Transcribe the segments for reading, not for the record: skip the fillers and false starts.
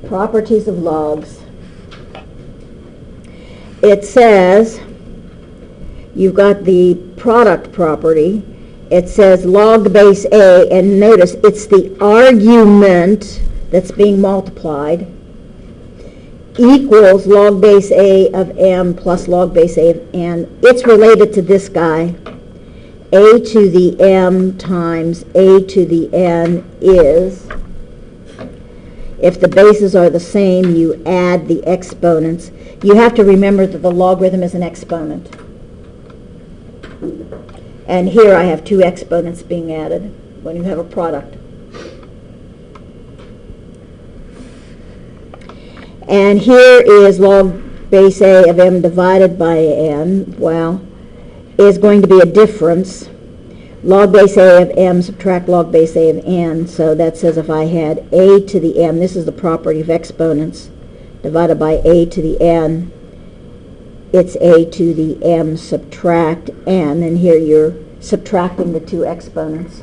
properties of logs. It says, you've got the product property. It says log base A, and notice it's the argument that's being multiplied equals log base A of m plus log base A of n. It's related to this guy. A to the m times A to the n is, if the bases are the same, you add the exponents. You have to remember that the logarithm is an exponent. And here I have two exponents being added when you have a product. And here is log base A of m divided by n. Well, is going to be a difference. Log base A of m subtract log base A of n. So that says if I had a to the m, this is the property of exponents, divided by a to the n, it's a to the m subtract n. And here you're subtracting the two exponents.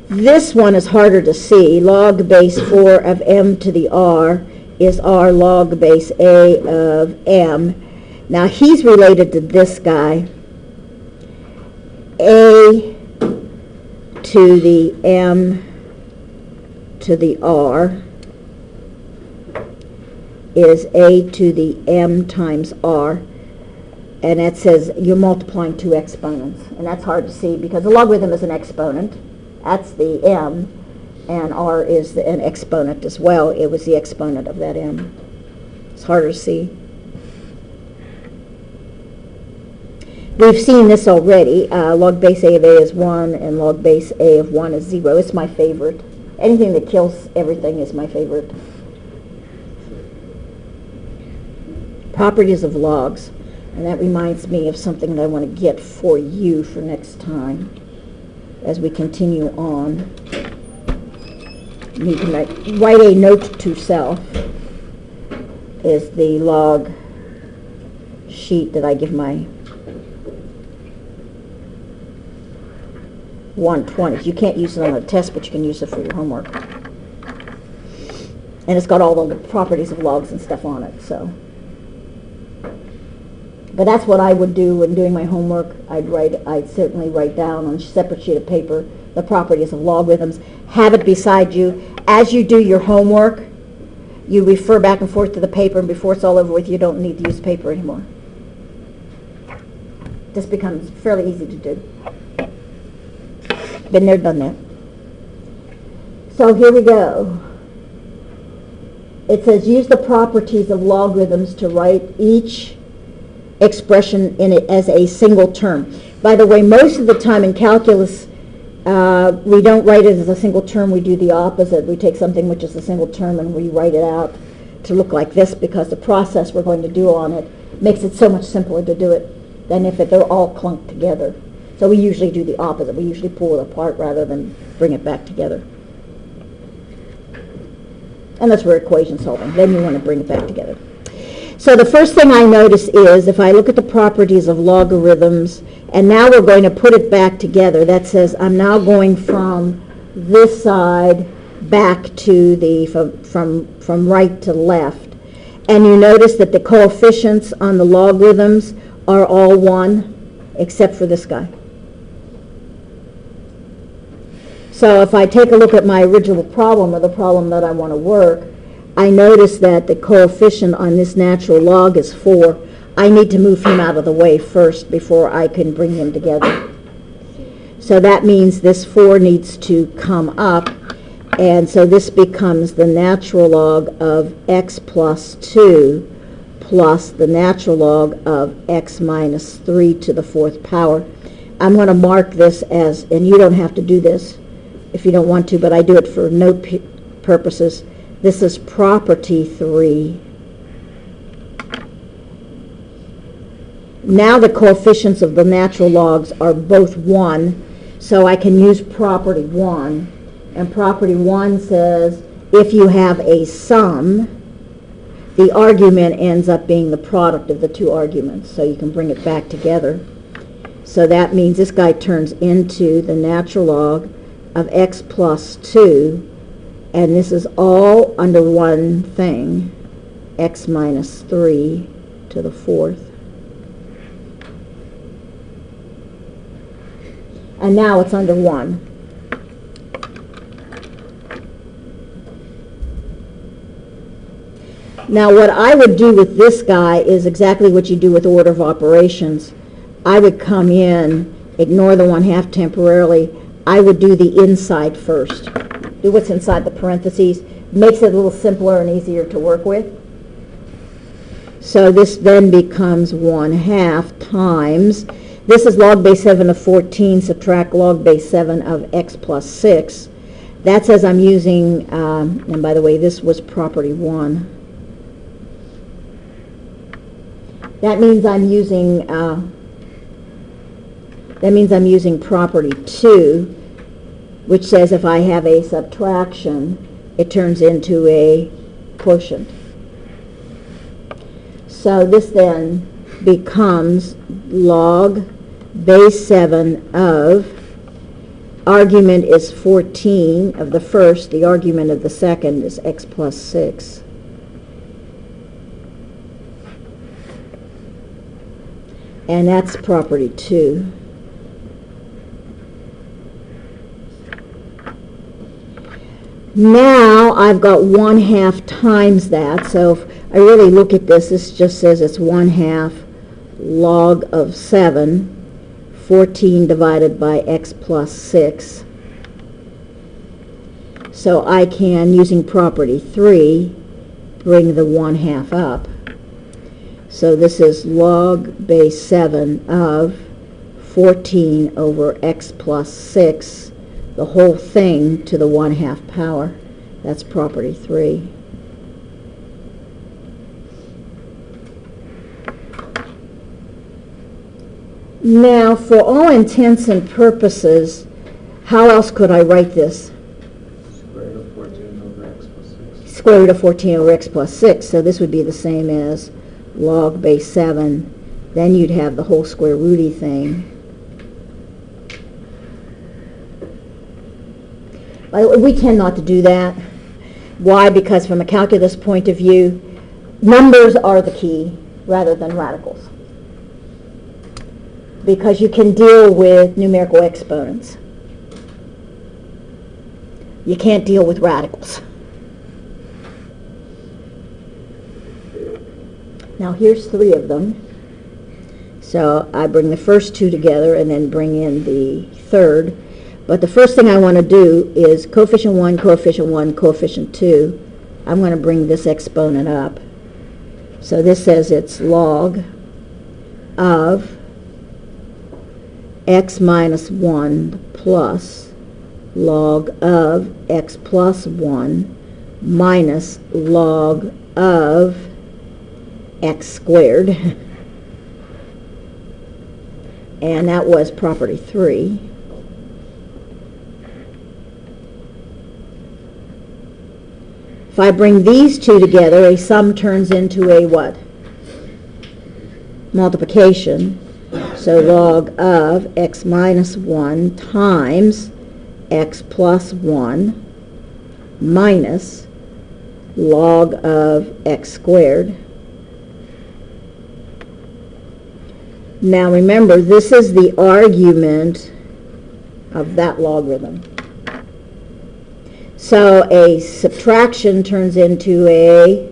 This one is harder to see. Log base 4 of m to the r is r log base A of m. Now he's related to this guy. A to the m to the r is a to the m times r. And that says you're multiplying two exponents. And that's hard to see because the logarithm is an exponent. That's the m, and r is an exponent as well. It was the exponent of that m. It's harder to see. We've seen this already. Log base A of A is 1, and log base A of 1 is 0. It's my favorite. Anything that kills everything is my favorite. Properties of logs. And that reminds me of something that I want to get for you for next time. As we continue on, you need to write a note to self, is the log sheet that I give my 120s. You can't use it on a test, but you can use it for your homework. And it's got all the properties of logs and stuff on it, so. But that's what I would do when doing my homework. I'd certainly write down on a separate sheet of paper the properties of logarithms. Have it beside you. As you do your homework, you refer back and forth to the paper, and before it's all over with, you don't need to use paper anymore. This becomes fairly easy to do. Been there, done that. So here we go. It says use the properties of logarithms to write each expression in it as a single term. By the way, most of the time in calculus, we don't write it as a single term. We do the opposite. We take something which is a single term and we write it out to look like this, because the process we're going to do on it makes it so much simpler to do it than if they're all clunked together. So we usually do the opposite. We usually pull it apart rather than bring it back together. And that's where equation solving. Then you want to bring it back together. So the first thing I notice is, if I look at the properties of logarithms, and now we're going to put it back together, that says I'm now going from this side back to the, from right to left. And you notice that the coefficients on the logarithms are all 1, except for this guy. So if I take a look at my original problem, or the problem that I want to work, I notice that the coefficient on this natural log is 4. I need to move him out of the way first before I can bring him together. So that means this 4 needs to come up, and so this becomes the natural log of x plus 2 plus the natural log of x minus 3 to the 4th power. I'm going to mark this as, and you don't have to do this if you don't want to, but I do it for note purposes. This is property 3. Now the coefficients of the natural logs are both 1, so I can use property 1. And property 1 says if you have a sum, the argument ends up being the product of the two arguments, so you can bring it back together. So that means this guy turns into the natural log of x plus 2, and this is all under one thing, x minus 3 to the fourth. And now it's under 1. Now what I would do with this guy is exactly what you do with order of operations. I would come in, ignore the 1/2 temporarily. I would do the inside first. Do what's inside the parentheses. Makes it a little simpler and easier to work with. So this then becomes 1/2 times, this is log base 7 of 14, subtract log base 7 of x plus 6. That says I'm using, and by the way, this was property 1. That means I'm using property 2, which says if I have a subtraction, it turns into a quotient. So this then becomes log base 7 of, argument is 14 of the first, the argument of the second is x plus 6. And that's property 2. Now I've got 1/2 times that, so if I really look at this, this just says it's 1/2 log of 7, 14 divided by x plus 6. So I can, using property 3, bring the 1/2 up. So this is log base 7 of 14 over x plus 6, the whole thing to the 1/2 power. That's property 3. Now, for all intents and purposes, how else could I write this? Square root of 14 over x plus 6. Square root of 14 over x plus 6. So this would be the same as log base 7. Then you'd have the whole square rooty thing. We tend not to do that. Why? Because from a calculus point of view, numbers are the key rather than radicals. Because you can deal with numerical exponents. You can't deal with radicals. Now here's 3 of them. So I bring the first 2 together and then bring in the third. But the first thing I want to do is coefficient 1, coefficient 1, coefficient 2. I'm going to bring this exponent up. So this says it's log of x minus 1 plus log of x plus 1 minus log of x squared. And that was property 3. If I bring these 2 together, a sum turns into a what? Multiplication. So log of x minus 1 times x plus 1 minus log of x squared. Now remember, this is the argument of that logarithm. So a subtraction turns into a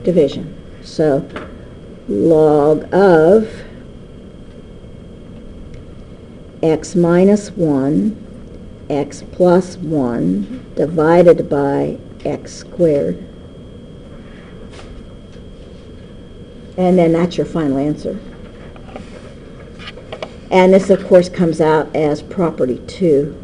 division. So log of x minus 1, x plus 1 divided by x squared. And then that's your final answer. And this, of course, comes out as property 2.